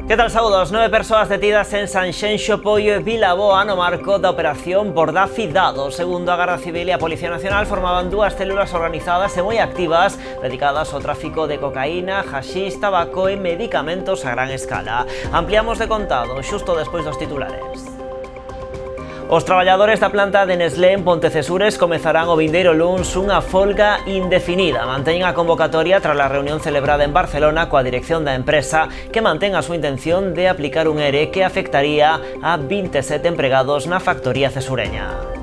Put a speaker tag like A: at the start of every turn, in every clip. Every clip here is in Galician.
A: Que tal, saúdos? 9 persoas detidas en Sanxenxo, Poio e Vilaboa no marco da operación Bordafi Dado. Segundo a Garda Civil e a Policía Nacional, formaban dúas células organizadas e moi activas dedicadas ao tráfico de cocaína, haxís, tabaco e medicamentos a gran escala. Ampliamos de contado xusto despois dos titulares. Os traballadores da planta de Nestlé en Pontecesures comezarán o vindeiro luns unha folga indefinida. Manteñen a convocatoria tras a reunión celebrada en Barcelona coa dirección da empresa, que mantén a súa intención de aplicar un ERE que afectaría a 27 empregados na factoría cesureña.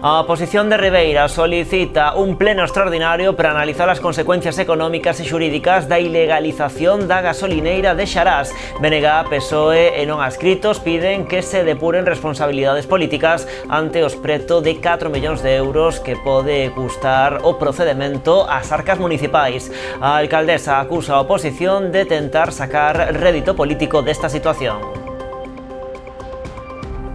A: A oposición de Ribeira solicita un pleno extraordinario para analizar as consecuencias económicas e xurídicas da ilegalización da gasolineira de Xarás. BNG, PSOE e non adscritos piden que se depuren responsabilidades políticas ante os preto de 4 millóns de euros que pode custar o procedemento ás arcas municipais. A alcaldesa acusa a oposición de tentar sacar rédito político desta situación.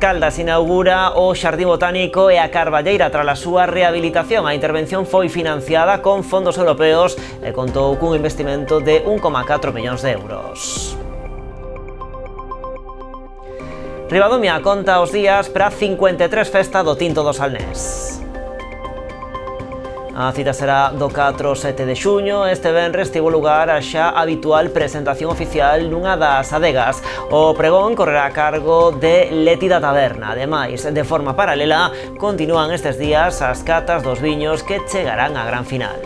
A: Caldas inaugura o Xardín Botánico e a Carballeira tras a súa rehabilitación. A intervención foi financiada con fondos europeos e contou cun investimento de 1,4 millóns de euros. Ribadumia conta os días para a 53 festa do Tinto do Salnés. A cita será do 4 ao 7 de xuño. Este venres tivo lugar a xa habitual presentación oficial nunha das adegas. O pregón correrá a cargo de Leti da Taberna. Ademais, de forma paralela, continúan estes días as catas dos viños que chegarán á gran final.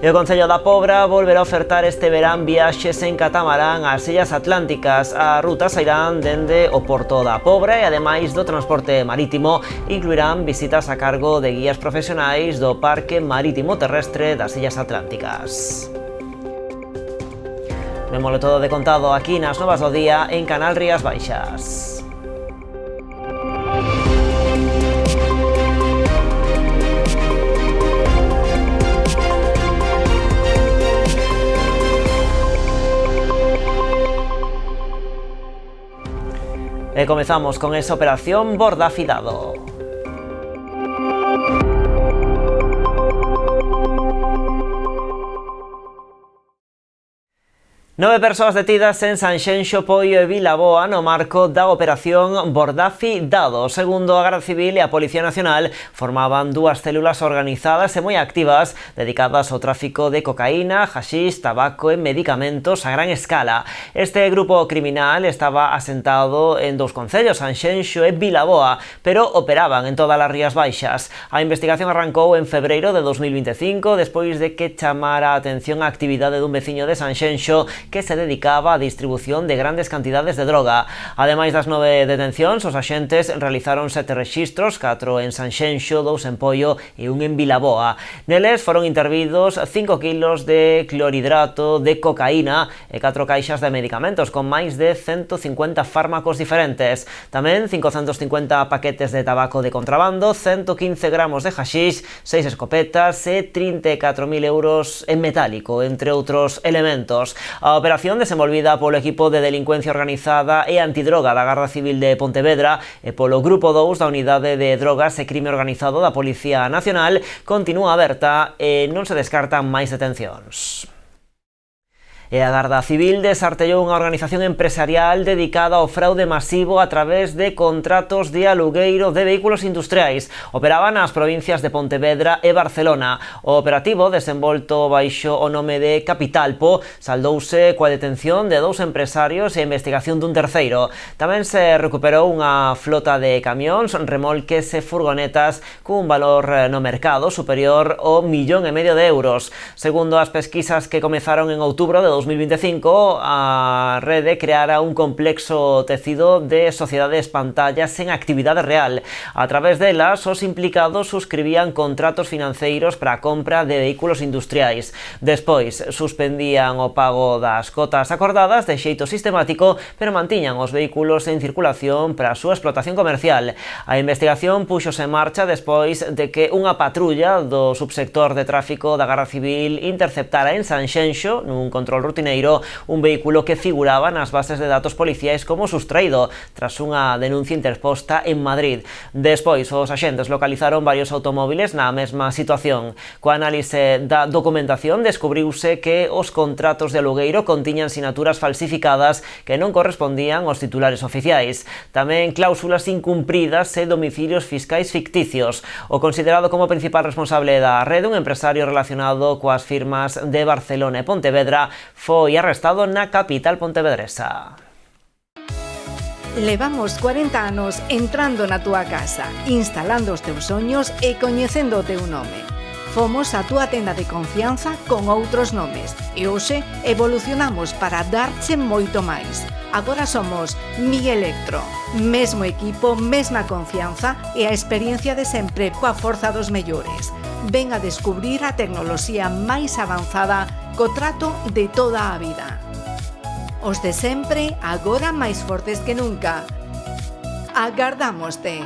A: E o Concello da Pobra volverá a ofertar este verán viaxes en catamarán ás Illas Atlánticas. A ruta sairán dende o Porto da Pobra e, ademais do transporte marítimo, incluirán visitas a cargo de guías profesionais do Parque Marítimo Terrestre das Illas Atlánticas. Vémolo todo de contado aquí nas Novas do Día en Canal Rías Baixas. E comezamos con esa operación Bordafi Dado. 9 persoas detidas en Sanxenxo, Poio e Vilaboa no marco da operación Bordafi Dado. Segundo a Garda Civil e a Policía Nacional, formaban dúas células organizadas e moi activas dedicadas ao tráfico de cocaína, haxís, tabaco e medicamentos a gran escala. Este grupo criminal estaba asentado en dous concellos, Sanxenxo e Vilaboa, pero operaban en todas as Rías Baixas. A investigación arrancou en febreiro de 2025, despois de que chamara a atención a actividade dun veciño de Sanxenxo que se dedicaba á distribución de grandes cantidades de droga. Ademais das 9 detencións, os axentes realizaron 7 rexistros, 4 en Sanxenxo, 2 en Poio e 1 en Vilaboa. Neles foron intervidos 5 kilos de clorhidrato de cocaína e 4 caixas de medicamentos con máis de 150 fármacos diferentes. Tamén 550 paquetes de tabaco de contrabando, 115 gramos de haxís, 6 escopetas e 34.000 euros en metálico, entre outros elementos. A operación desenvolvida polo equipo de delincuencia organizada e antidroga da Garda Civil de Pontevedra e polo Grupo 2 da Unidade de Drogas e Crime Organizado da Policía Nacional continúa aberta e non se descartan máis detencións. E a Garda Civil desartellou unha organización empresarial dedicada ao fraude masivo a través de contratos de alugueiro de vehículos industriais. Operaban nas provincias de Pontevedra e Barcelona. O operativo, desenvolto baixo o nome de Capitalpo, saldouse coa detención de 2 empresarios e a investigación dun terceiro. Tamén se recuperou unha flota de camións, remolques e furgonetas cun valor no mercado superior ao 1,5 millón de euros. Segundo as pesquisas que comezaron en outubro de 2025, a rede creara un complexo tecido de sociedades pantallas en actividade real. A través delas, os implicados suscribían contratos financeiros para a compra de vehículos industriais. Despois, suspendían o pago das cotas acordadas de xeito sistemático, pero mantiñan os vehículos en circulación para a súa explotación comercial. A investigación puxose en marcha despois de que unha patrulla do subsector de tráfico da Garda Civil interceptara en Sanxenxo, nun control rutineiro un vehículo que figuraba nas bases de datos policiais como sustraído tras unha denuncia interposta en Madrid. Despois, os axentes localizaron varios automóviles na mesma situación. Coa análise da documentación descubriuse que os contratos de alugueiro contiñan sinaturas falsificadas que non correspondían aos titulares oficiais. Tamén cláusulas incumpridas e domicilios fiscais ficticios. O considerado como principal responsable da rede, un empresario relacionado coas firmas de Barcelona e Pontevedra, foi arrestado na capital pontevedresa.
B: Levamos 40 anos entrando na túa casa, instalando os teus soños e coñecendo o teu nome. Fomos a túa tenda de confianza con outros nomes e hoxe evolucionamos para darche moito máis. Agora somos Mi Electro, mesmo equipo, mesma confianza e a experiencia de sempre coa forza dos mellores. Ven a descubrir a tecnoloxía máis avanzada co trato de toda a vida. Os de sempre, agora máis fortes que nunca. Agardámoste.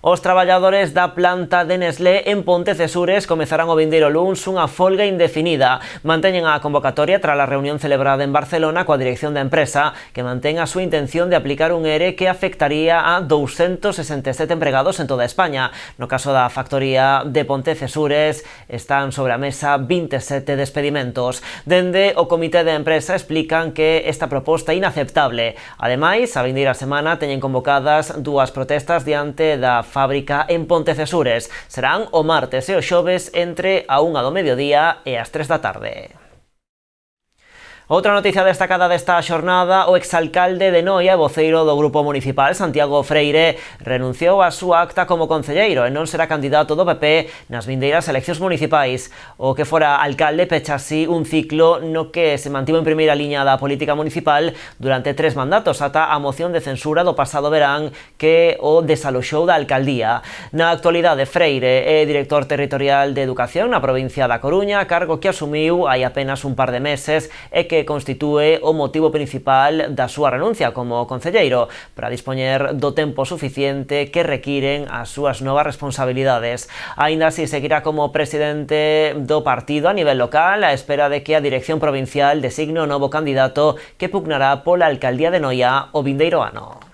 A: Os traballadores da planta de Nestlé en Pontecesures comezarán o vindeiro luns unha folga indefinida. Manteñen a convocatoria tras a reunión celebrada en Barcelona coa dirección da empresa, que mantén a súa intención de aplicar un ERE que afectaría a 267 empregados en toda España. No caso da factoría de Pontecesures están sobre a mesa 27 despedimentos. Dende o comité de empresa explican que esta proposta é inaceptable. Ademais, a vindeira semana teñen convocadas dúas protestas diante da fábrica en Pontecesures. Serán o martes e o xoves entre a 1 do mediodía e as 3 da tarde. Outra noticia destacada desta xornada, o exalcalde de Noia e voceiro do Grupo Municipal, Santiago Freire, renunciou á súa acta como concelleiro e non será candidato do PP nas vindeiras eleccións municipais. O que fora alcalde pecha así un ciclo no que se mantivo en primeira liña da política municipal durante 3 mandatos, ata a moción de censura do pasado verán que o desaloxou da alcaldía. Na actualidade, Freire é director territorial de Educación na provincia da Coruña, cargo que asumiu hai apenas un par de meses e que constitúe o motivo principal da súa renuncia como concelleiro, para dispoñer do tempo suficiente que requiren as súas novas responsabilidades. Aínda así seguirá como presidente do partido a nivel local á espera de que a dirección provincial designe o novo candidato que pugnará pola alcaldía de Noia o vindeiro ano.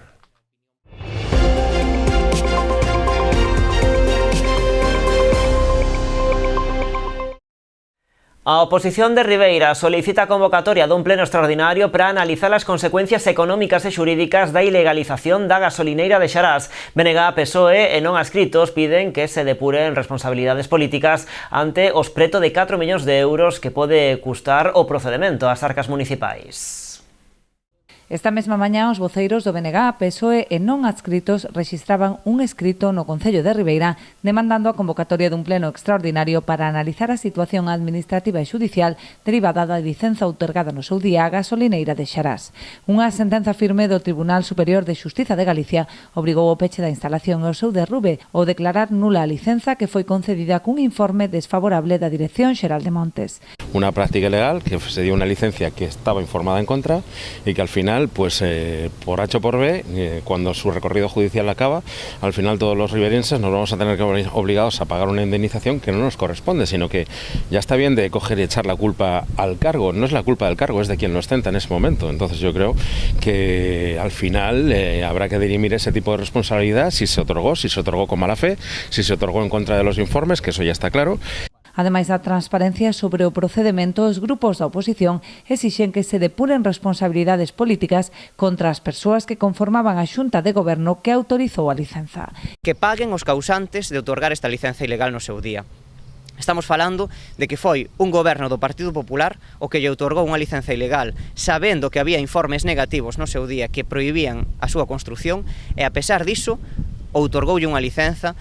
A: A oposición de Ribeira solicita a convocatoria dun pleno extraordinario para analizar as consecuencias económicas e xurídicas da ilegalización da gasolineira de Xarás. BNG, PSOE e non adscritos piden que se depuren responsabilidades políticas ante os preto de 4 millóns de euros que pode custar o procedemento ás arcas municipais.
C: Esta mesma mañá, os voceiros do BNG, PSOE e non adscritos rexistraban un escrito no Concello de Ribeira demandando a convocatoria dun pleno extraordinario para analizar a situación administrativa e xudicial derivada da licenza outorgada no seu día á gasolineira de Xarás. Unha sentenza firme do Tribunal Superior de Xustiza de Galicia obrigou o peche da instalación e o seu derrube ou declarar nula a licenza que foi concedida cun informe desfavorable da Dirección Xeral de Montes.
D: Una práctica ilegal que se dio una licencia que estaba informada en contra y que al final pues por H o por B, cuando su recorrido judicial acaba, al final todos los riberenses nos vamos a tener que ver obligados a pagar una indemnización que no nos corresponde, sino que ya está bien de coger y echar la culpa al cargo, no es la culpa del cargo, es de quien lo ostenta en ese momento. Entonces yo creo que al final habrá que dirimir ese tipo de responsabilidad, si se otorgó con mala fe, si se otorgó en contra de los informes, que eso ya está claro.
C: Ademais da transparencia sobre o procedemento, os grupos da oposición exixen que se depuren responsabilidades políticas contra as persoas que conformaban a Xunta de Goberno que autorizou a licenza.
E: Que paguen os causantes de outorgar esta licenza ilegal no seu día. Estamos falando de que foi un goberno do Partido Popular o que lle outorgou unha licenza ilegal, sabendo que había informes negativos no seu día que prohibían a súa construción e, a pesar diso, outorgoulle unha licenza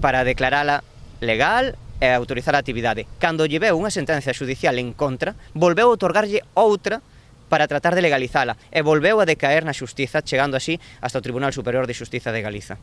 E: para declarala legal e autorizar a actividade. Cando lle veu unha sentencia xudicial en contra, volveu a outorgarlle outra para tratar de legalizala e volveu a decaer na xustiza, chegando así hasta o Tribunal Superior de Xustiza de Galiza.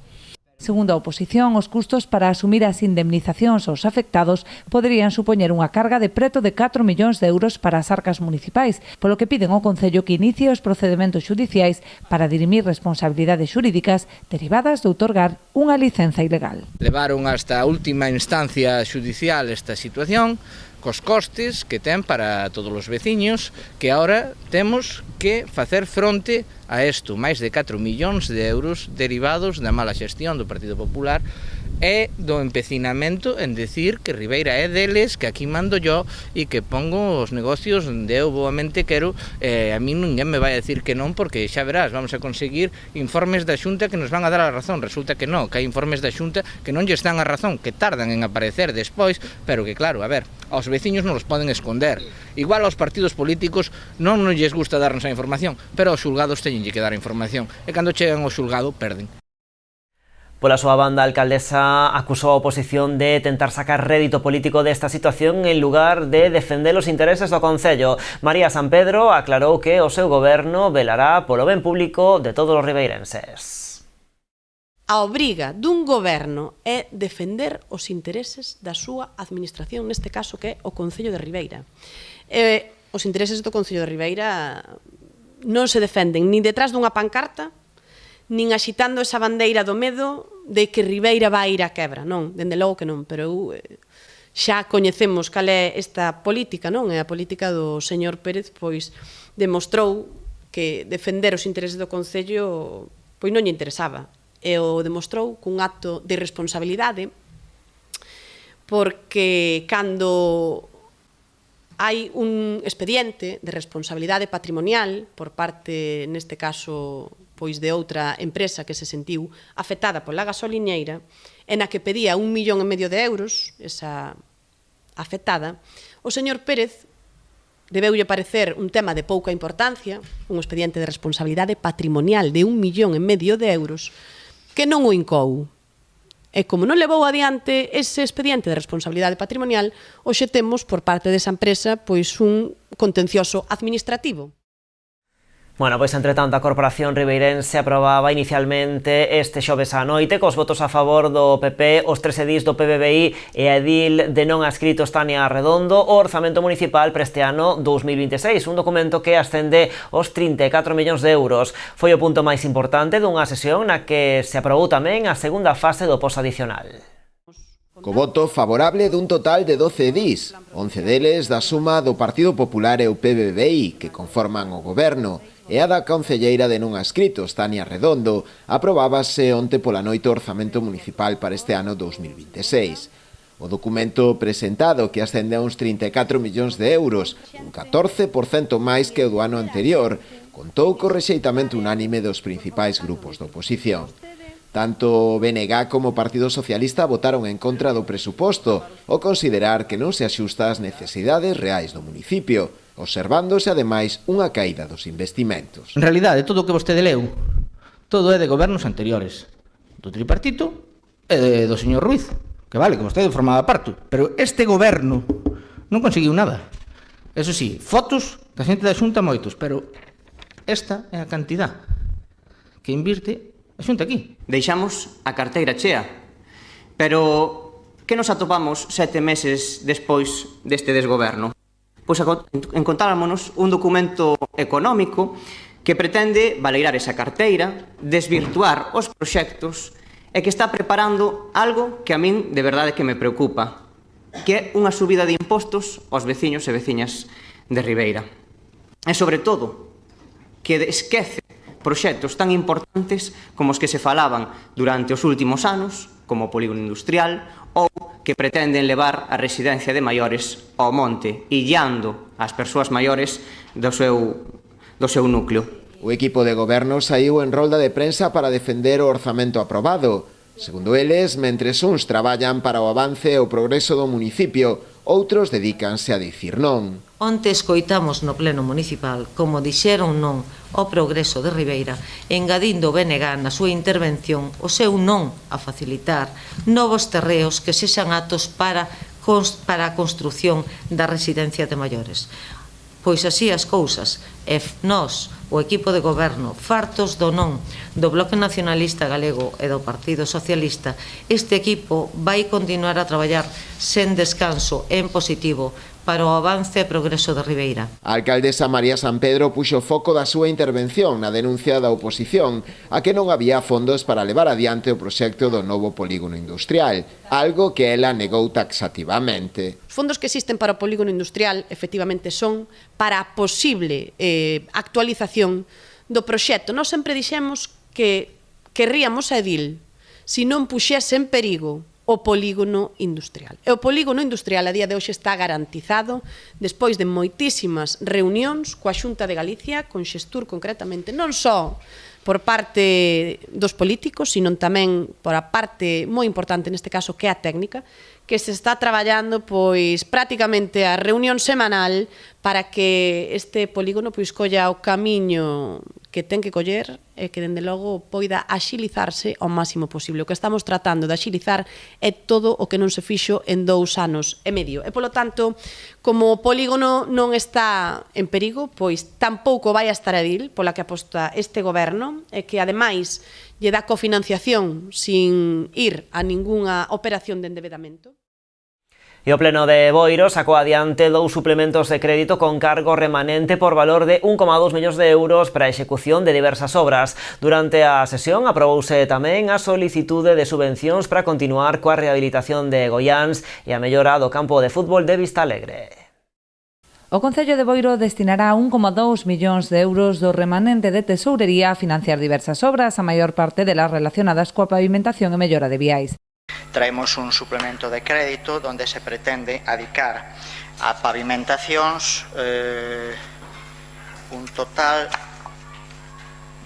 C: Segundo a oposición, os custos para asumir as indemnizacións aos afectados poderían supoñer unha carga de preto de 4 millóns de euros para as arcas municipais, polo que piden ao Concello que inicie os procedementos xudiciais para dirimir responsabilidades xurídicas derivadas de outorgar unha licenza ilegal.
F: Levaron hasta a última instancia xudicial esta situación, cos costes que ten para todos os veciños, que agora temos que facer fronte a isto, máis de 4 millóns de euros derivados da mala xestión do Partido Popular e do empecinamento en decir que Ribeira é deles, que aquí mando yo e que pongo os negocios onde eu boamente quero. A mí ninguén me vai a decir que non, porque xa verás, vamos a conseguir informes da Xunta que nos van a dar a razón. Resulta que non, que hai informes da Xunta que non lles dan a razón, que tardan en aparecer despois, pero que claro, a ver, aos veciños non os poden esconder. Igual aos partidos políticos non lles gusta darnos a información, pero aos xulgados teñenlle que dar a información, e cando chegan ao xulgado perden.
A: Pola súa banda, a alcaldesa acusou a oposición de tentar sacar rédito político desta situación en lugar de defender os intereses do Concello. María San Pedro aclarou que o seu goberno velará polo ben público de todos os ribeirenses.
G: A obriga dun goberno é defender os intereses da súa administración, neste caso que é o Concello de Ribeira. Os intereses do Concello de Ribeira non se defenden nin detrás dunha pancarta, nin axitando esa bandeira do medo de que Ribeira vai ir á quebra, non, dende logo que non, pero xa coñecemos cal é esta política, non? É a política do señor Pérez, pois demostrou que defender os intereses do Concello pois non lle interesaba, e o demostrou cun acto de irresponsabilidade, porque cando hai un expediente de responsabilidade patrimonial por parte, neste caso, pois de outra empresa que se sentiu afectada pola gasoliñeira, en a que pedía 1,5 millón de euros, esa afectada, o señor Pérez debeulle parecer un tema de pouca importancia, un expediente de responsabilidade patrimonial de 1,5 millón de euros, que non o incou. E como non levou adiante ese expediente de responsabilidade patrimonial, hoxe temos por parte desa empresa pois un contencioso administrativo.
A: Bueno, pois, entre tanto, a Corporación Ribeirense aprobaba inicialmente este xoves á noite cos votos a favor do PP, os 3 edís do PBBI e a edil de non adscritos Tania Redondo o orzamento municipal para este ano 2026, un documento que ascende aos 34 millóns de euros. Foi o punto máis importante dunha sesión na que se aprobou tamén a segunda fase do posadicional.
H: Co voto favorable dun total de 12 edís, 11 deles da suma do Partido Popular e o PBBI, que conforman o goberno, e a da concelleira de non adscritos, Tania Redondo, aprobábase onte pola noite o orzamento municipal para este ano 2026. O documento presentado, que ascende a uns 34 millóns de euros, un 14% máis que o do ano anterior, contou co rexeitamento unánime dos principais grupos da oposición. Tanto o BNG como o Partido Socialista votaron en contra do presuposto, ao considerar que non se axusta ás necesidades reais do municipio, observándose ademais unha caída dos investimentos.
F: En realidade, todo o que vostede leu, todo é de gobernos anteriores, do tripartito e do señor Ruiz, que vale, que vostede formaba parte, pero este goberno non conseguiu nada. Eso sí, fotos da xente da Xunta moitos, pero esta é a cantidad que invirte a Xunta aquí.
E: Deixamos a carteira chea, pero que nos atopamos 7 meses despois deste desgoberno? Pois encontrámonos un documento económico que pretende baleirar esa carteira, desvirtuar os proxectos e que está preparando algo que a min de verdade que me preocupa, que é unha subida de impostos aos veciños e veciñas de Ribeira. E, sobre todo, que esquece proxectos tan importantes como os que se falaban durante os últimos anos, como o polígono industrial, ou que pretenden levar a residencia de maiores ao monte, illando as persoas maiores do seu núcleo.
H: O equipo de goberno saiu en rolda de prensa para defender o orzamento aprobado. Segundo eles, mentres uns traballan para o avance e o progreso do municipio, outros dedícanse a dicir non.
I: Onte escoitamos no pleno municipal como dixeron non ao progreso de Ribeira, engadindo o BNG na súa intervención o seu non a facilitar novos terreos que sexan aptos para a construción da residencia de maiores. Pois así as cousas, e nós, o equipo de goberno, fartos do non do Bloque Nacionalista Galego e do Partido Socialista, este equipo vai continuar a traballar sen descanso en positivo para o avance e progreso de Ribeira.
H: A alcaldesa María San Pedro puxo foco da súa intervención na denuncia da oposición a que non había fondos para levar adiante o proxecto do novo polígono industrial, algo que ela negou taxativamente.
G: Os fondos que existen para o polígono industrial efectivamente son para a posible actualización do proxecto. Nós sempre dixemos que querríamos a Edil se non puxese en perigo o polígono industrial. E o polígono industrial a día de hoxe está garantizado despois de moitísimas reunións coa Xunta de Galicia, con Xestur concretamente, non só por parte dos políticos, sino tamén por a parte moi importante neste caso que é a técnica, que se está traballando pois prácticamente a reunión semanal para que este polígono pois colla o camiño que ten que coller e que dende logo poida axilizarse ao máximo posible. O que estamos tratando de axilizar é todo o que non se fixo en 2 anos e medio. E polo tanto, como o polígono non está en perigo, pois tampouco vai a estar a Edil, pola que aposta este goberno, e que ademais lle dá cofinanciación sin ir a ningunha operación de endevedamento.
A: E o Pleno de Boiro sacou adiante 2 suplementos de crédito con cargo remanente por valor de 1,2 millóns de euros para a execución de diversas obras. Durante a sesión aprobouse tamén a solicitude de subvencións para continuar coa rehabilitación de Goiáns e a mellora do campo de fútbol de Vistalegre.
C: O Concello de Boiro destinará 1,2 millóns de euros do remanente de tesourería a financiar diversas obras, a maior parte delas relacionadas coa pavimentación e mellora de viais.
J: Traemos un suplemento de crédito donde se pretende adicar a pavimentacións un total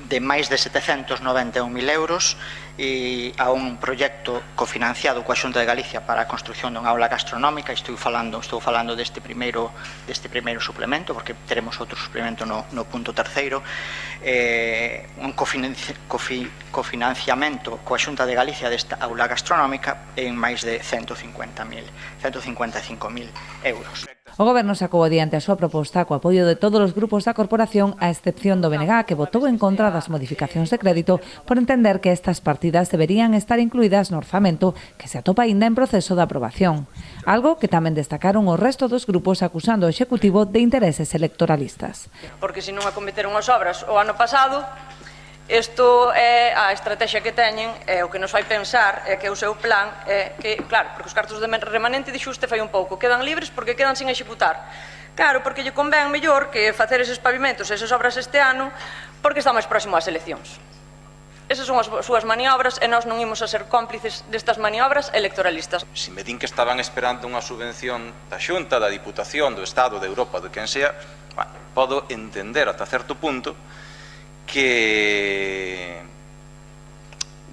J: de máis de 791.000 euros e a un proxecto cofinanciado coa Xunta de Galicia para a construción dunha aula gastronómica. Estou falando deste primeiro suplemento, porque teremos outro suplemento no punto terceiro, un cofinanciamento coa Xunta de Galicia desta aula gastronómica en máis de 155.000 euros.
C: O Goberno sacou adiante a súa proposta co apoio de todos os grupos da corporación, a excepción do BNG, que votou en contra das modificacións de crédito por entender que estas partidas deberían estar incluídas no orzamento que se atopa aínda en proceso de aprobación. Algo que tamén destacaron o resto dos grupos acusando o Executivo de intereses electoralistas.
K: Porque se non acometeron as obras o ano pasado, isto é a estrategia que teñen, e o que nos fai pensar é que o seu plan é que, claro, porque os cartos de remanente dixo usted fai un pouco, quedan libres porque quedan sin executar. Claro, porque lle convén mellor que facer eses pavimentos, esas obras este ano, porque está máis próximo ás eleccións. Esas son as súas maniobras e nós non imos a ser cómplices destas maniobras electoralistas.
L: Se me din que estaban esperando unha subvención da Xunta, da Diputación, do Estado, de Europa, de quen sea, podo entender ata certo punto que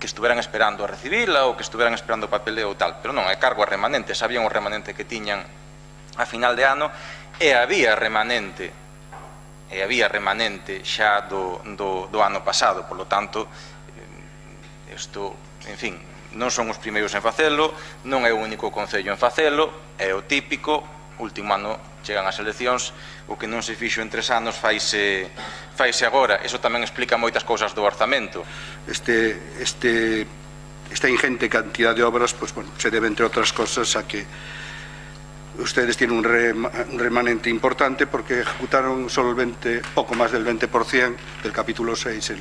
L: estuveran esperando a recibila ou que estuveran esperando o papeleo ou tal, pero non, é cargo a remanente, sabían o remanente que tiñan a final de ano e había remanente xa do ano pasado, polo tanto, isto, en fin, non son os primeiros en facelo, non é o único concello en facelo, é o típico, último ano chegan as eleccións, o que non se fixo en 3 anos faise agora. Eso tamén explica moitas cousas do orzamento.
M: Esta ingente cantidad de obras pues, bueno, se debe, entre otras cosas, a que ustedes tienen un remanente importante porque ejecutaron solo poco más del 20% del capítulo 6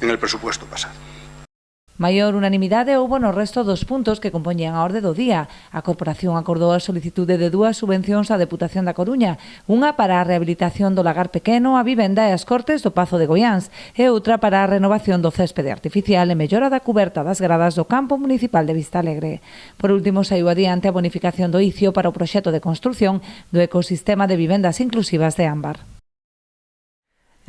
M: en el presupuesto pasado.
C: Maior unanimidade houbo no resto dos puntos que compoñían a orde do día. A Corporación acordou a solicitude de 2 subvencións á Deputación da Coruña, unha para a rehabilitación do lagar pequeno, a vivenda e as cortes do Pazo de Goiáns, e outra para a renovación do céspede artificial e mellora da cuberta das gradas do campo municipal de Vistalegre. Por último, saiu adiante a bonificación do ICIO para o proxecto de construción do ecosistema de vivendas inclusivas de Ámbar.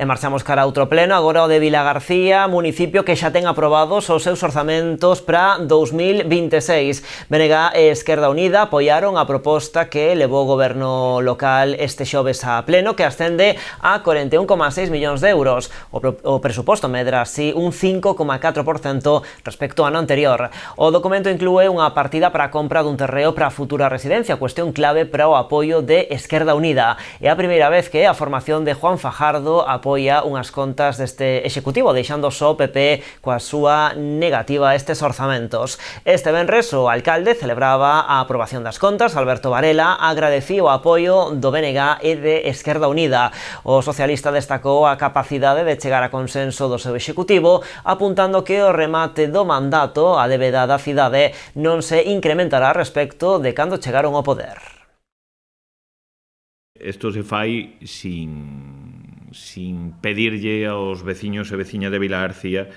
A: E marchamos cara a outro pleno, agora o de Vilagarcía, municipio que xa ten aprobados os seus orzamentos para 2026. BNG e Esquerda Unida apoiaron a proposta que levou o goberno local este xoves a pleno, que ascende a 41,6 millóns de euros. O presuposto medra así un 5,4% respecto ao ano anterior. O documento inclúe unha partida para a compra dun terreo para a futura residencia, cuestión clave para o apoio de Esquerda Unida. É a primeira vez que a formación de Juan Fajardo apoia unhas contas deste executivo, deixando só o PP coa súa negativa a estes orzamentos. Este venres o alcalde celebraba a aprobación das contas. Alberto Varela agradecía o apoio do BNG e de Esquerda Unida. O socialista destacou a capacidade de chegar a consenso do seu executivo, apuntando que o remate do mandato, a débeda da cidade, non se incrementará respecto de cando chegaron ao poder.
N: Isto se fai sin pedirlle aos veciños e veciñas de Vilagarcía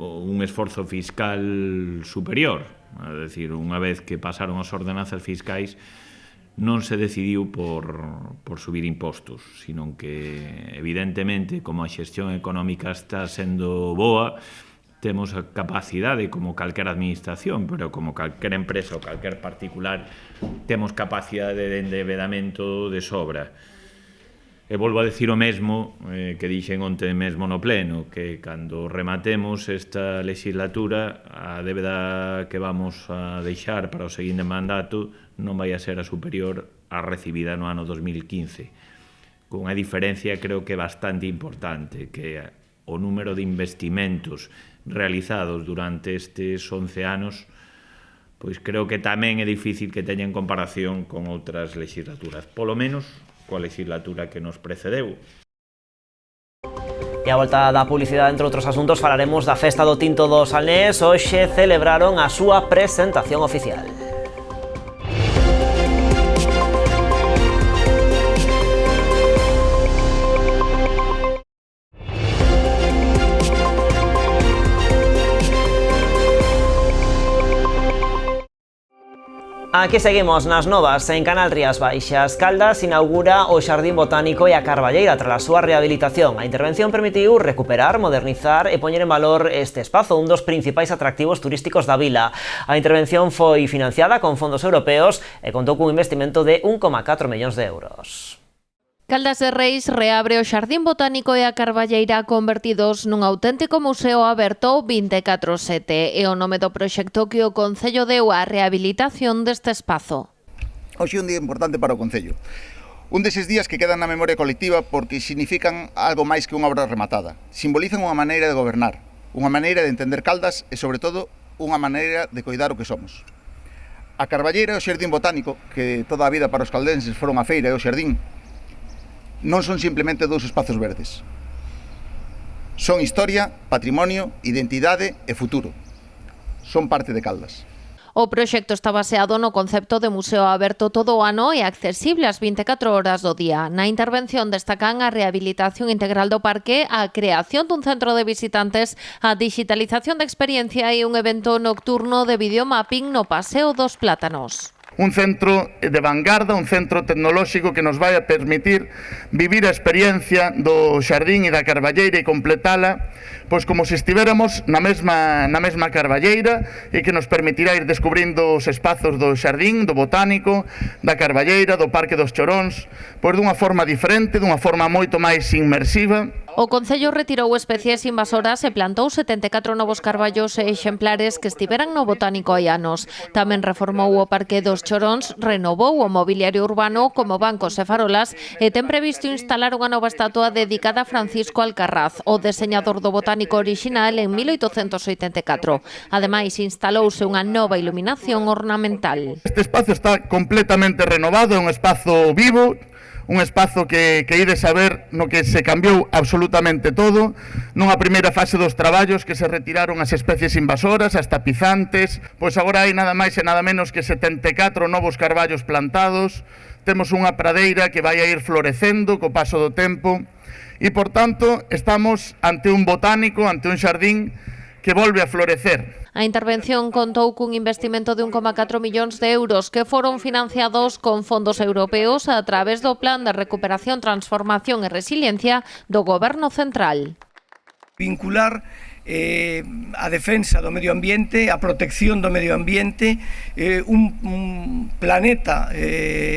N: un esforzo fiscal superior. É dicir, unha vez que pasaron as ordenanzas fiscais, non se decidiu por subir impostos, sino que, evidentemente, como a xestión económica está sendo boa, temos a capacidade, como calquera administración, pero como calquera empresa ou calquer particular, temos capacidade de endevedamento de sobra. E volvo a decir o mesmo que dixen onte mesmo no pleno, que cando rematemos esta legislatura, a débeda que vamos a deixar para o seguinte mandato non vai a ser a superior á recibida no ano 2015. Con unha diferencia creo que bastante importante, que o número de investimentos realizados durante estes 11 anos, pois creo que tamén é difícil que teña en comparación con outras legislaturas, polo menos coa legislatura que nos precedeu.
A: E a volta da publicidade, entre outros asuntos, falaremos da festa do Tinto do Salnés. Hoxe celebraron a súa presentación oficial. Aquí seguimos nas novas en Canal Rías Baixas. Caldas inaugura o Xardín Botánico e a Carballeira tras a súa rehabilitación. A intervención permitiu recuperar, modernizar e poñer en valor este espazo, un dos principais atractivos turísticos da vila. A intervención foi financiada con fondos europeos e contou cun investimento de 1,4 millóns de euros.
O: Caldas de Reis reabre o Xardín Botánico e a Carballeira convertidos nun auténtico museo aberto 24/7. É o nome do proxecto que o Concello deu á rehabilitación deste espazo.
P: Hoxe é un día importante para o Concello. Un deses días que quedan na memoria colectiva porque significan algo máis que unha obra rematada. Simbolizan unha maneira de gobernar, unha maneira de entender Caldas e, sobre todo, unha maneira de coidar o que somos. A Carballeira e o Xardín Botánico, que toda a vida para os caldenses foron a feira e o xardín, non son simplemente dous espazos verdes. Son historia, patrimonio, identidade e futuro. Son parte de Caldas.
O: O proxecto está baseado no concepto de museo aberto todo o ano e accesible ás 24 horas do día. Na intervención destacan a rehabilitación integral do parque, a creación dun centro de visitantes, a digitalización da experiencia e un evento nocturno de videomapping no Paseo dos Plátanos.
P: Un centro de vanguarda, un centro tecnolóxico que nos vai a permitir vivir a experiencia do xardín e da Carballeira e completala, pois como se estiveramos na mesma Carballeira, e que nos permitirá ir descubrindo os espazos do xardín, do botánico, da Carballeira, do Parque dos Choróns, pois dunha forma diferente, dunha forma moito máis inmersiva.
O: O Concello retirou especies invasoras e plantou 74 novos carballos e exemplares que estiveran no botánico hai anos. Tamén reformou o Parque dos Choróns, renovou o mobiliario urbano como bancos e farolas e ten previsto instalar unha nova estatua dedicada a Francisco Alcarraz, o deseñador do botánico orixinal en 1884. Ademais, instalouse unha nova iluminación ornamental.
P: Este espazo está completamente renovado, é un espazo vivo, un espazo que ides a ver no que se cambiou absolutamente todo. Nunha primeira fase dos traballos que se retiraron as especies invasoras, as tapizantes, pois agora hai nada máis e nada menos que 74 novos carballos plantados. Temos unha pradeira que vai a ir florecendo co paso do tempo e, por tanto, estamos ante un botánico, ante un xardín
Q: que volve a florecer.
O: A intervención contou cun investimento de 1,4 millóns de euros que foron financiados con fondos europeos a través do Plan de Recuperación, Transformación e Resiliencia do Goberno Central.
Q: Vincular a defensa do medio ambiente, a protección do medio ambiente, un planeta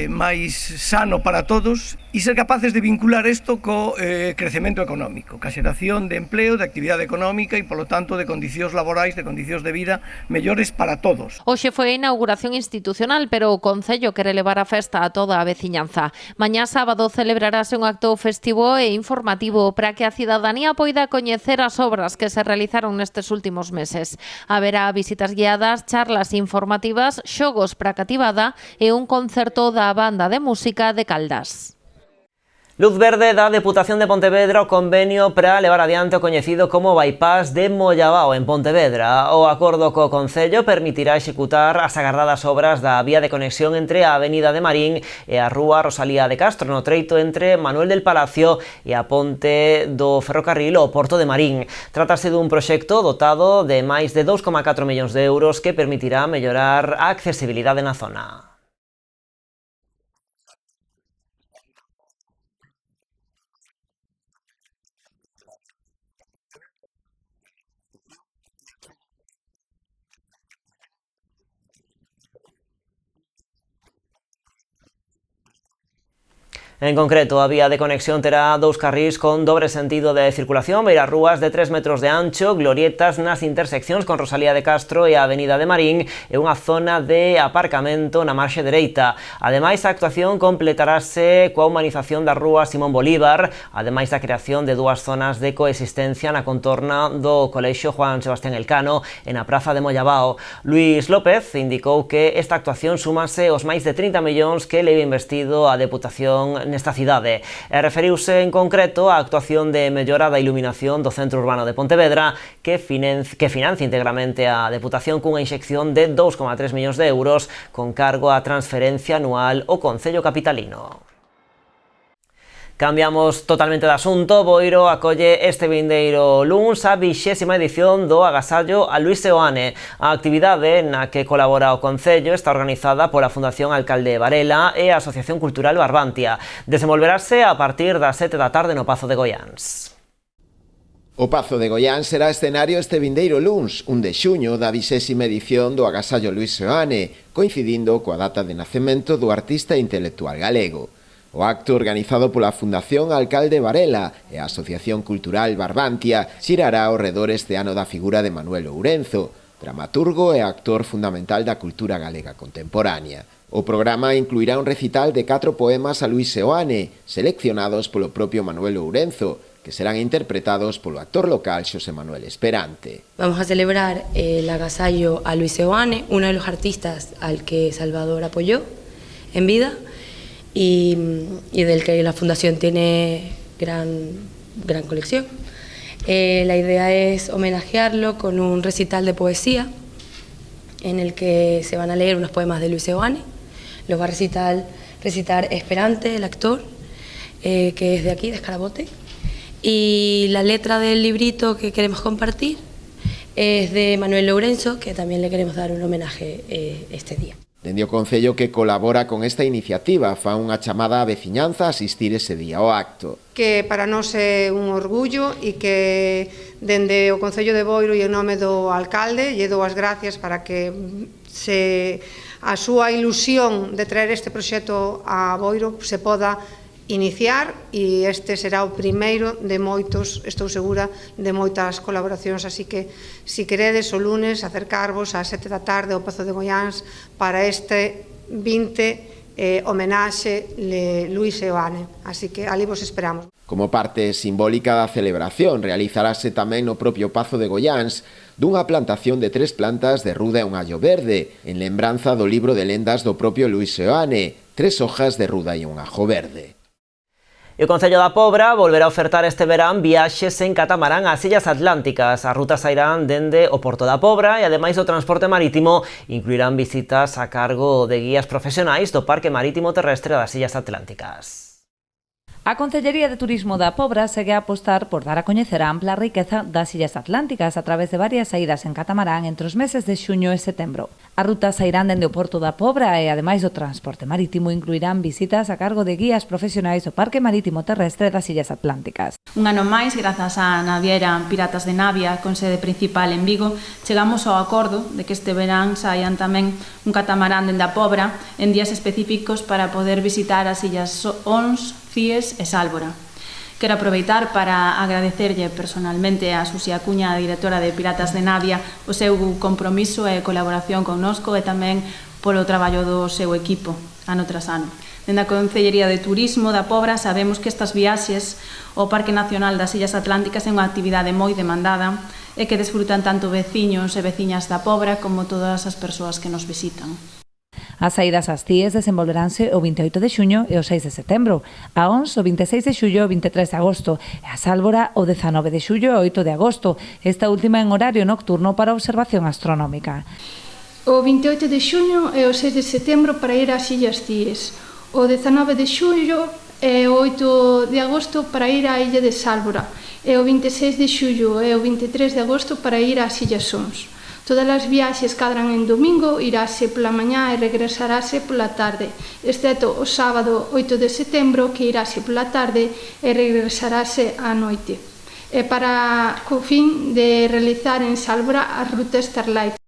Q: máis sano para todos e ser capaces de vincular isto co crecemento económico, ca xeración de empleo, de actividade económica e, polo tanto, de condicións laborais, de condicións de vida mellores para todos.
O: Hoxe foi a inauguración institucional, pero o Concello quere levar a festa a toda a veciñanza. Mañá sábado celebrarase un acto festivo e informativo para que a cidadanía poida coñecer as obras que se realizaron nestes últimos meses. Haberá visitas guiadas, charlas informativas, xogos para cativada e un concerto da banda de música de Caldas.
A: Luz verde da Deputación de Pontevedra o convenio para levar adiante o coñecido como bypass de Mollabao en Pontevedra. O acordo co Concello permitirá executar as agardadas obras da vía de conexión entre a Avenida de Marín e a Rúa Rosalía de Castro no treito entre Manuel del Palacio e a ponte do ferrocarril ao Porto de Marín. Trátase dun proxecto dotado de máis de 2,4 millóns de euros que permitirá mellorar a accesibilidade na zona. En concreto, a vía de conexión terá 2 carrís con dobre sentido de circulación, beirarrúas de 3 metros de ancho, glorietas nas interseccións con Rosalía de Castro e a Avenida de Marín e unha zona de aparcamento na marxe dereita. Ademais, a actuación completarase coa humanización da rúa Simón Bolívar, ademais da creación de 2 zonas de coexistencia na contorna do Colexio Juan Sebastián Elcano e na Praza de Mollabao. Luís López indicou que esta actuación súmase aos máis de 30 millóns que leva investido a Deputación nesta cidade. E referiuse en concreto á actuación de mellora da iluminación do centro urbano de Pontevedra que financia íntegramente a Deputación cunha inxección de 2,3 millóns de euros con cargo á transferencia anual ao Concello capitalino. Cambiamos totalmente de asunto. Boiro acolle este vindeiro luns a 20ª edición do Agasallo a Luís Seoane. A actividade na que colabora o Concello está organizada pola Fundación Alcalde Varela e a Asociación Cultural Barbantia. Desenvolverase a partir das 7 da tarde no Pazo de Goiáns.
H: O Pazo de Goiáns será escenario este vindeiro luns, 1 de xuño da 20ª edición do Agasallo Luís Seoane, coincidindo coa data de nacemento do artista intelectual galego. O acto organizado pola Fundación Alcalde Varela e a Asociación Cultural Barbantia xirará ao redor este ano da figura de Manuel Ourenzo, dramaturgo e actor fundamental da cultura galega contemporánea. O programa incluirá un recital de 4 poemas a Luís Seoane, seleccionados polo propio Manuel Ourenzo, que serán interpretados polo actor local Xosé Manuel Esperante.
R: Vamos a celebrar el agasallo a Luís Seoane, uno de los artistas al que Salvador apoyó en vida, y del que la Fundación tiene gran colección. La idea es homenajearlo con un recital de poesía en el que se van a leer unos poemas de Luís Seoane. Los va a recitar Esperante, el actor, que es de aquí, de Escarabote, y la letra del librito que queremos compartir es de Manuel Ourenzo, que también le queremos dar un homenaje este día.
H: Dende o Concello que colabora con esta iniciativa fa unha chamada á veciñanza a asistir ese día ao acto.
S: Que para nós é un orgullo e que dende o Concello de Boiro e en nome do alcalde lle dou as gracias para que a súa ilusión de traer este proxecto a Boiro se poda iniciar e este será o primeiro de moitos, estou segura, de moitas colaboracións, así que se queredes o lunes acercarvos ás 7 da tarde ao Pazo de Goiáns para este 20 homenaxe de Luís Seoane, así que ali vos esperamos.
H: Como parte simbólica da celebración, realizarase tamén no propio Pazo de Goiáns dunha plantación de 3 plantas de ruda e un allo verde, en lembranza do libro de lendas do propio Luís Seoane, 3 hojas de ruda e un ajo verde.
A: E o Concello da Pobra volverá a ofertar este verán viaxes en catamarán ás Illas Atlánticas. As rutas sairán dende o Porto da Pobra e, ademais do transporte marítimo, incluirán visitas a cargo de guías profesionais do Parque Marítimo Terrestre das Illas Atlánticas.
C: A Concellería de Turismo da Pobra segue a apostar por dar a coñecer a ampla riqueza das Illas Atlánticas a través de varias saídas en catamarán entre os meses de xuño e setembro. As rutas sairán dende o Porto da Pobra e, ademais do transporte marítimo, incluirán visitas a cargo de guías profesionais do Parque Marítimo Terrestre das Illas Atlánticas.
T: Un ano máis, grazas á naviera Piratas de Navia, con sede principal en Vigo, chegamos ao acordo de que este verán saian tamén un catamarán dende a Pobra en días específicos para poder visitar as illas Ons, Cíes e Sálvora. Quero aproveitar para agradecerlle personalmente a Susi Acuña, a directora de Piratas de Navia, o seu compromiso e colaboración connosco e tamén polo traballo do seu equipo, ano tras ano. Dende a Concellería de Turismo da Pobra sabemos que estas viaxes ao Parque Nacional das Illas Atlánticas é unha actividade moi demandada e que desfrutan tanto veciños e veciñas da Pobra como todas as persoas que nos visitan.
C: As saídas ás Cíes desenvolveránse o 28 de xuño e o 6 de setembro, a Ons o 26 de xullo e o 23 de agosto, e a Sálvora o 19 de xullo e o 8 de agosto, esta última en horario nocturno para observación astronómica.
U: O 28 de xuño e o 6 de setembro para ir ás Illas Cíes, o 19 de xullo e o 8 de agosto para ir á Illa de Sálvora, e o 26 de xullo e o 23 de agosto para ir ás Illas Ons. Todas as viaxes cadran en domingo, irase pola mañá e regresarase pola tarde, exceto o sábado 8 de setembro, que irase pola tarde e regresarase á noite. E para co fin de realizar en Sálvora a ruta Starlight.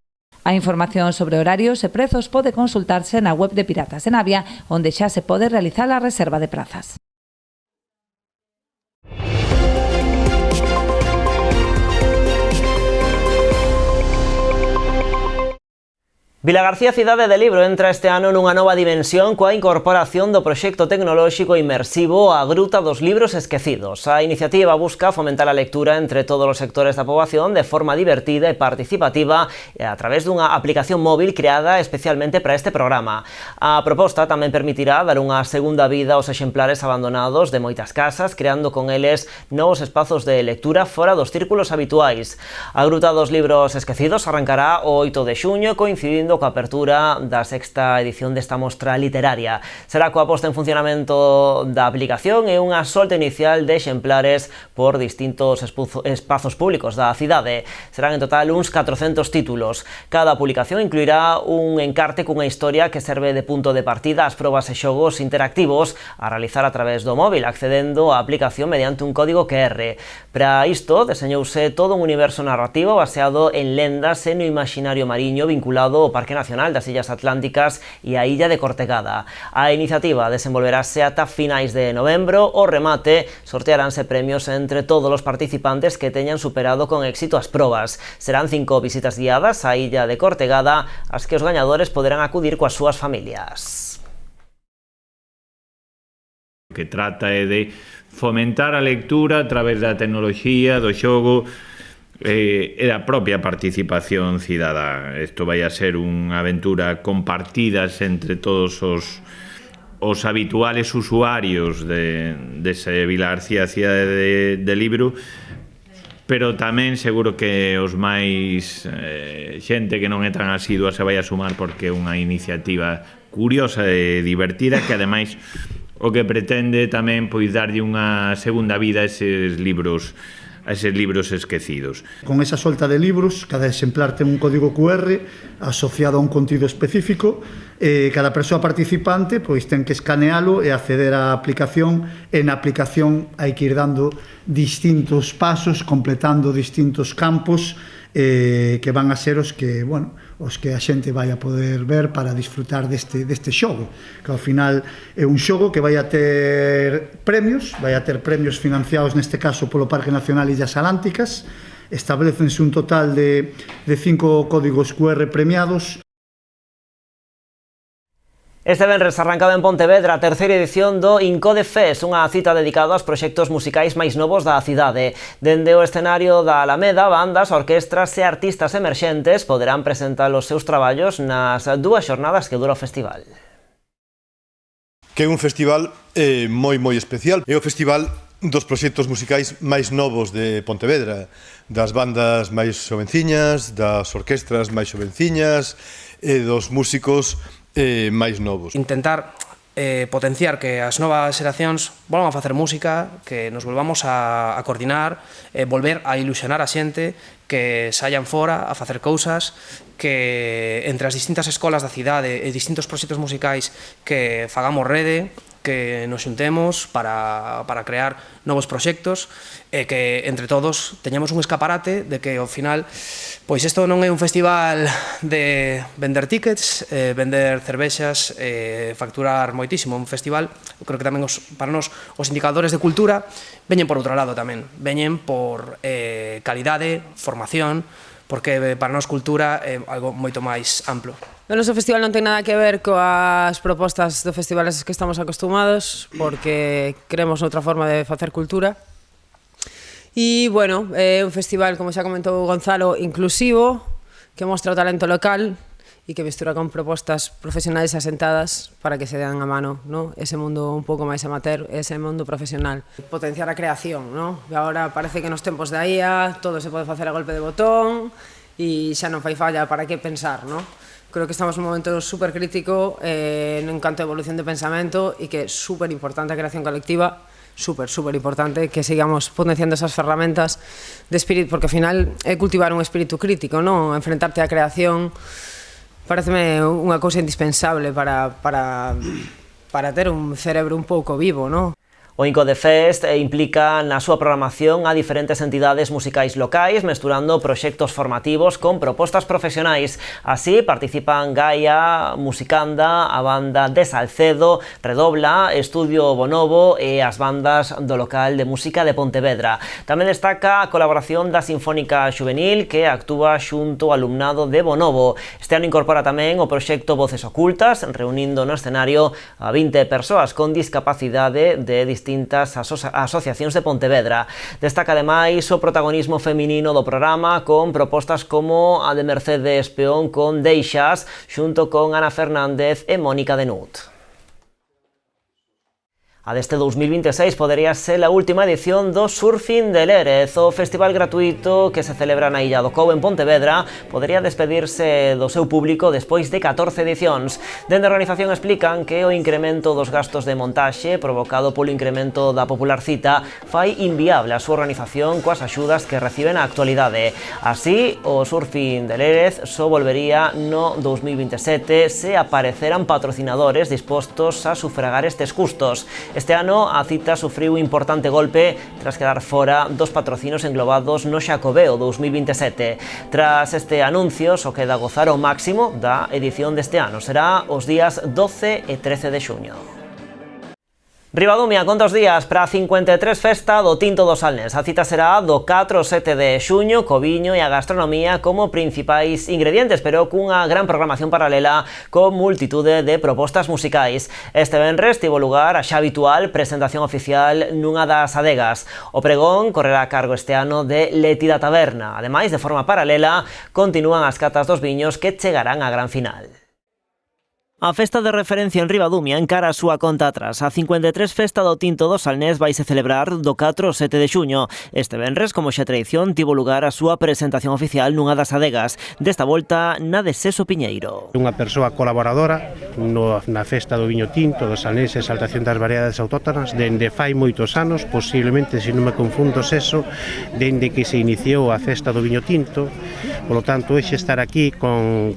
C: A información sobre horarios e prezos pode consultarse na web de Piratas de Navia, onde xa se pode realizar a reserva de prazas.
A: Vilagarcía Cidade de Libro entra este ano nunha nova dimensión coa incorporación do proxecto tecnolóxico inmersivo A Gruta dos Libros Esquecidos. A iniciativa busca fomentar a lectura entre todos os sectores da poboación de forma divertida e participativa a través dunha aplicación móvil creada especialmente para este programa. A proposta tamén permitirá dar unha segunda vida aos exemplares abandonados de moitas casas, creando con eles novos espazos de lectura fora dos círculos habituais. A Gruta dos Libros Esquecidos arrancará o 8 de xuño, coincidindo coa apertura da sexta edición desta mostra literaria. Será coa posta en funcionamento da aplicación e unha solta inicial de exemplares por distintos espazos públicos da cidade. Serán en total uns 400 títulos. Cada publicación incluirá un encarte cunha historia que serve de punto de partida ás probas e xogos interactivos a realizar a través do móvil, accedendo á aplicación mediante un código QR. Para isto, deseñouse todo un universo narrativo baseado en lendas e no imaginario mariño vinculado ao Parque Nacional das Illas Atlánticas e a Illa de Cortegada. A iniciativa desenvolverase ata finais de novembro. O remate sortearánse premios entre todos os participantes que teñan superado con éxito as probas. Serán 5 visitas guiadas á Illa de Cortegada, as que os gañadores poderán acudir coas súas familias.
N: O que trata é de fomentar a lectura a través da tecnoloxía, do xogo e da propia participación cidadá. Isto vai a ser unha aventura compartidas entre todos os habituales usuarios dese Vilagarcía Cidade de Libro, pero tamén seguro que os máis xente que non é tan asidua se vai a sumar, porque é unha iniciativa curiosa e divertida que ademais o que pretende tamén pois darlle unha segunda vida a eses libros esquecidos.
V: Con esa solta de libros, cada exemplar ten un código QR asociado a un contido específico e cada persoa participante pois ten que escanealo e acceder á aplicación. En a aplicación hai que ir dando distintos pasos, completando distintos campos que van a ser os que a xente vai a poder ver para disfrutar deste xogo, que ao final é un xogo que vai a ter premios financiados neste caso polo Parque Nacional Illas Atlánticas. Establecense un total de 5 códigos QR premiados.
A: Este venres arrancaba en Pontevedra a terceira edición do Incode Fest, unha cita dedicada aos proxectos musicais máis novos da cidade. Dende o escenario da Alameda, bandas, orquestras e artistas emerxentes poderán presentar os seus traballos nas 2 xornadas que dura o festival.
W: Que é un festival moi especial. É o festival dos proxectos musicais máis novos de Pontevedra, das bandas máis xovenciñas, das orquestras máis xovenciñas e dos músicos máis novos.
X: Intentar
B: potenciar que as novas xeracións volvan a facer música, que nos volvamos a coordinar, volver a ilusionar a xente, que saian fora a facer cousas, que entre as distintas escolas da cidade e distintos proxectos musicais que fagamos rede, que nos xuntemos para crear novos proxectos e que entre todos teñamos un escaparate de que ao final pois isto non é un festival de vender tickets, vender cervexas, facturar moitísimo, un festival, eu creo que tamén para nós os indicadores de cultura veñen por outro lado tamén, veñen por calidade, formación, porque para nós cultura é algo moito máis amplo.
D: O noso festival non ten nada que ver coas propostas do festival que estamos acostumados, porque queremos outra forma de facer cultura. E, bueno, é un festival, como xa comentou Gonzalo, inclusivo, que mostra o talento local e que mistura con propostas profesionais asentadas para que se den a mano, ¿no? Ese mundo un pouco máis amateur, ese mundo profesional. Potenciar a creación, ¿no? E agora parece que nos tempos da IA todo se pode facer a golpe de botón e xa non fai falla para que pensar, ¿no? Creo que estamos nun momento super crítico en canto a evolución de pensamento e que é super importante a creación colectiva, super importante que sigamos potenciando esas ferramentas de espírito, porque ao final é cultivar un espírito crítico, non? Enfrentarte á creación pareceme unha cousa indispensable para ter un cerebro un pouco vivo, non?
A: O Inco de Fest implica na súa programación a diferentes entidades musicais locais, mesturando proxectos formativos con propostas profesionais. Así participan Gaia, Musicanda, a banda de Salcedo, Redobla, Estudio Bonobo e as bandas do local de música de Pontevedra. Tamén destaca a colaboración da Sinfónica Xuvenil, que actúa xunto ao alumnado de Bonobo. Este ano incorpora tamén o proxecto Voces Ocultas, reunindo no escenario a 20 persoas con discapacidade de distintas asociacións de Pontevedra. Destaca ademais o protagonismo feminino do programa con propostas como a de Mercedes Peón con Deixas, xunto con Ana Fernández e Mónica Denut. A deste 2026 podería ser a última edición do Surfing de Lérez. O festival gratuito que se celebra na Illa do Cou en Pontevedra podería despedirse do seu público despois de 14 edicións. Dende a organización explican que o incremento dos gastos de montaxe provocado polo incremento da popular cita fai inviable a súa organización coas axudas que reciben na actualidade. Así, o Surfing de Lérez só volvería no 2027 se apareceran patrocinadores dispostos a sufragar estes custos. Este ano a cita sufriu un importante golpe tras quedar fora dos patrocinos englobados no Xacobeo 2027. Tras este anuncio, só queda gozar o máximo da edición deste ano. Será os días 12 e 13 de xuño. Ribadumia conta os días para a 53 festa do Tinto do Salnés. A cita será do 4 ao 7 de xuño, co viño e a gastronomía como principais ingredientes, pero cunha gran programación paralela con multitude de propostas musicais. Este venres tivo lugar a xa habitual presentación oficial nunha das adegas. O pregón correrá a cargo este ano de Leti da Taberna. Ademais, de forma paralela, continúan as catas dos viños que chegarán á gran final. A festa de referencia en Ribadumia encara a súa conta atrás. A 53 festa do Tinto do Salnés vaise celebrar do 4 ao 7 de xuño. Este venres, como xa tradición, tivo lugar a súa presentación oficial nunha das adegas. Desta volta, na de Seso Piñeiro.
F: Unha persoa colaboradora na festa do viño tinto do Salnés e exaltación das variedades autóctonas dende fai moitos anos, posiblemente, se non me confundo, Seso, dende que se iniciou a festa do viño tinto. Por lo tanto, hoxe estar aquí con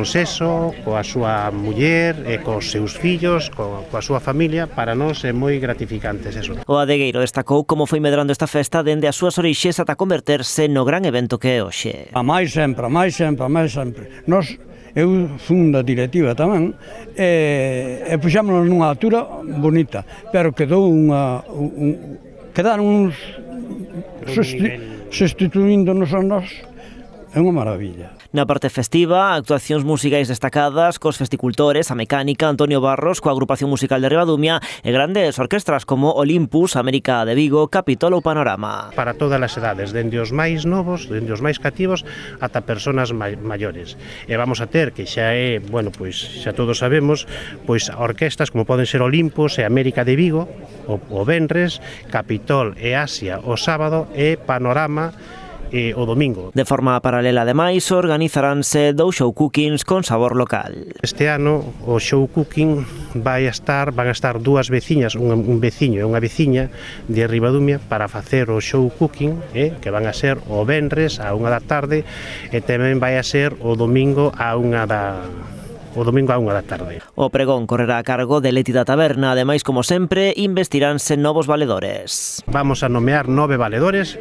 F: Seso, coa súa muller e cos seus fillos, coa súa familia, para nós é moi gratificante eso.
A: O adegueiro destacou como foi medrando esta festa dende as súas orixes ata converterse no gran evento que é hoxe.
X: A máis sempre. Eu fun da directiva tamén e puxámonos nunha altura bonita, pero quedaron uns sustituíndonos a nós. É unha maravilla.
A: Na parte festiva, actuacións musicais destacadas cos festicultores, a mecánica Antonio Barros coa agrupación musical de Ribadumia e grandes orquestras como Olympus, América de Vigo, Capitol ou Panorama.
F: Para todas as edades, dende os máis novos, dende os máis cativos, ata persoas maiores. E vamos a ter, que xa é, bueno, pois xa todos sabemos, pois orquestas como poden ser Olympus e América de Vigo o venres, Capitol e Asia o sábado e Panorama o domingo.
A: De forma paralela, ademais, organizaránse dous show cookings con sabor local.
F: Este ano o show cooking van a estar dúas veciñas, un veciño e unha veciña de Ribadumia para facer o show cooking, que van a ser o venres a 1 da tarde e tamén vai a ser o domingo a 1 da tarde.
A: O pregón correrá a cargo de Leti da Taberna. Ademais, como sempre, investiránse novos valedores.
F: Vamos a nomear 9 valedores,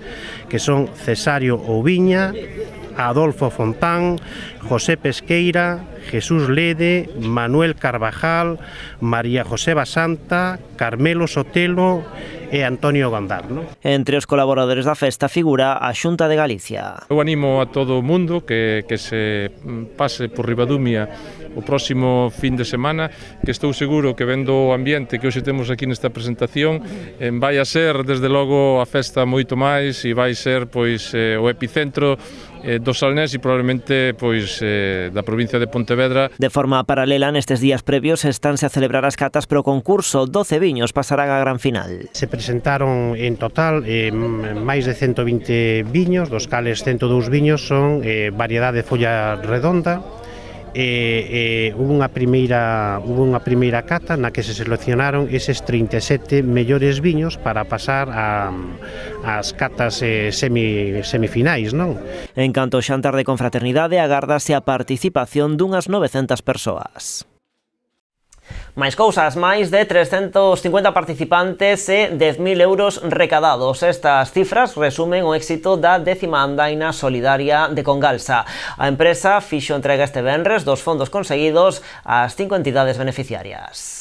F: que son Cesario Ouviña, Adolfo Fontán, José Pesqueira, Jesús Lede, Manuel Carvajal, María José Basanta, Carmelo Sotelo e Antonio Gondar, ¿no?
A: Entre os colaboradores da festa figura a Xunta de Galicia.
E: Eu animo a todo o mundo que se pase por Ribadumia o próximo fin de semana, que estou seguro que vendo o ambiente que hoxe temos aquí nesta presentación, vai a ser desde logo a festa moito máis e vai ser pois o epicentro do Salnés e probablemente pois da provincia de Pontevedra.
A: De forma paralela, nestes días previos estánse a celebrar as catas pro concurso. 12 viños pasarán a gran final.
F: Se presentaron en total máis de 120 viños, dos cales 102 viños son variedade de folla redonda. Hubo unha primeira cata na que se seleccionaron eses 37 mellores viños para pasar ás catas semifinais, non?
A: En canto ao xantar de confraternidade, agárdase a participación dunhas 900 persoas. Máis cousas, máis de 350 participantes e 10.000 euros recadados. Estas cifras resumen o éxito da 10ª andaina solidaria de Congalsa. A empresa fixo entrega este venres dos fondos conseguidos ás 5 entidades beneficiarias.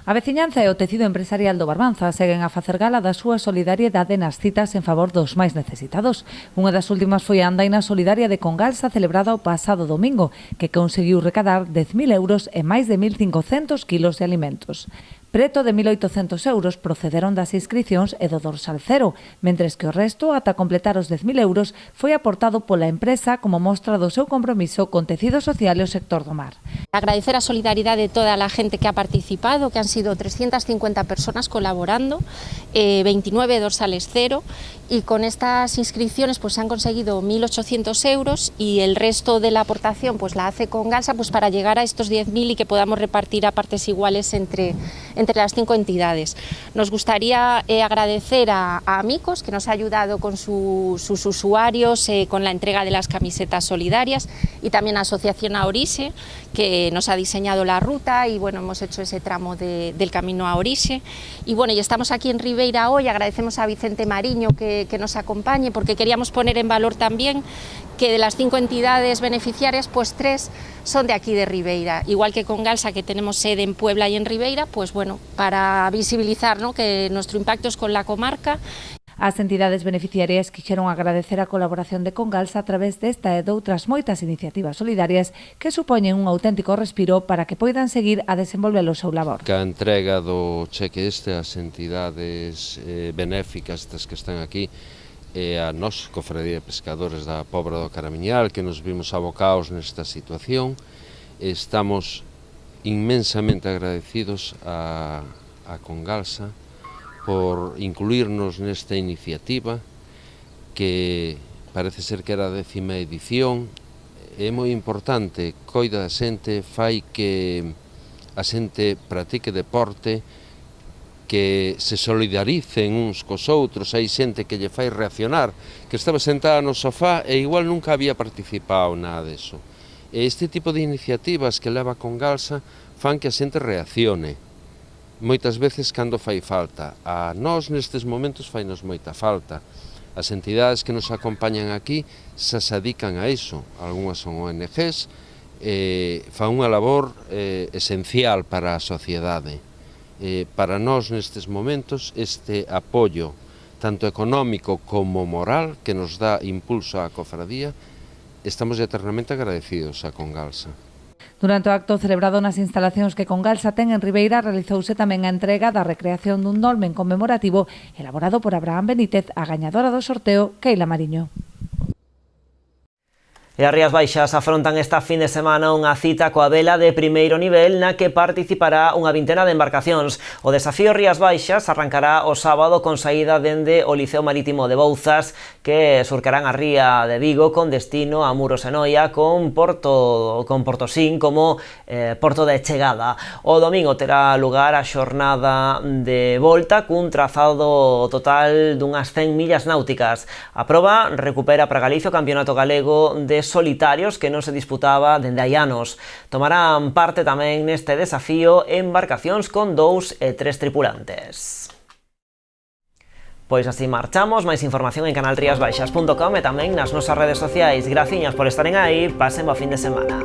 C: A veciñanza e o tecido empresarial do Barbanza seguen a facer gala da súa solidariedade nas citas en favor dos máis necesitados. Unha das últimas foi a andaina solidaria de Congalsa celebrada o pasado domingo, que conseguiu recadar 10.000 euros e máis de 1.500 kilos de alimentos. Preto de 1.800 euros procederon das inscricións e do dorsal cero, mentres que o resto, ata completar os 10.000 euros, foi aportado pola empresa como mostra do seu compromiso con tecido social e o sector do mar.
G: Agradecer a solidaridade de toda a xente que ha participado, que han sido 350 personas colaborando, 29 dorsales cero, y con estas inscripciones pues se han conseguido 1.800 euros y el resto de la aportación pues la hace Congalsa pues para llegar a estos 10.000 y que podamos repartir a partes iguales entre las 5 entidades. Nos gustaría agradecer a Amicos, que nos ha ayudado con sus usuarios, con la entrega de las camisetas solidarias, y también a Asociación a Orixe, que nos ha diseñado la ruta y bueno, hemos hecho ese tramo del camino a Orixe. Y bueno, y estamos aquí en Ribeira hoy, agradecemos a Vicente Mariño que nos acompañe, porque queríamos poner en valor también que de las 5 entidades beneficiarias, pues 3 son de aquí de Ribeira, igual que Congalsa, que tenemos sede en Puebla y en Ribeira, pues bueno, para visibilizar, ¿no?, que nuestro impacto es con la comarca.
C: As entidades beneficiarias quixeron agradecer a colaboración de Congalsa a través desta e doutras moitas iniciativas solidarias que supoñen un auténtico respiro para que poidan seguir a desenvolver o seu labor.
I: A entrega do cheque ás entidades benéficas das que están aquí e a nós, Cofradía de Pescadores da Pobra do Caramiñal, que nos vimos abocados nesta situación, estamos inmensamente agradecidos a Congalsa por incluirnos nesta iniciativa que parece ser que era a 10ª edición. É moi importante, coida da xente, fai que a xente practique deporte, que se solidaricen uns cos outros. Hai xente que lle fai reaccionar, que estaba sentada no sofá e igual nunca había participado nada deso. E este tipo de iniciativas que leva Congalsa fan que a xente reaccione. Moitas veces cando fai falta. A nós nestes momentos fainos moita falta. As entidades que nos acompañan aquí se dedican a iso. Algúnas son ONGs, fan unha labor esencial para a sociedade. Para nós nestes momentos este apoio, tanto económico como moral, que nos dá impulso á cofradía, estamos eternamente agradecidos a Congalsa.
C: Durante o acto celebrado nas instalacións que Congalsa ten en Ribeira, realizouse tamén a entrega da recreación dun dolmen conmemorativo elaborado por Abraham Benítez, a gañadora do sorteo, Keila Mariño.
A: E as Rías Baixas afrontan esta fin de semana unha cita coa vela de primeiro nivel na que participará unha vintena de embarcacións. O desafío Rías Baixas arrancará o sábado con saída dende o Liceo Marítimo de Bouzas, que surcarán a ría de Vigo con destino a Muros e Noia, con Portosín como porto de chegada. O domingo terá lugar a xornada de volta cun trazado total dunhas 100 millas náuticas. A proba recupera para Galicia o Campeonato Galego de Solitarios que non se disputaba dende hai anos. Tomarán parte tamén neste desafío embarcacións con 2 e 3 tripulantes. Pois así marchamos, máis información en canalriasbaixas.com e tamén nas nosas redes sociais. Graciñas por estaren aí, pasen bo fin de semana.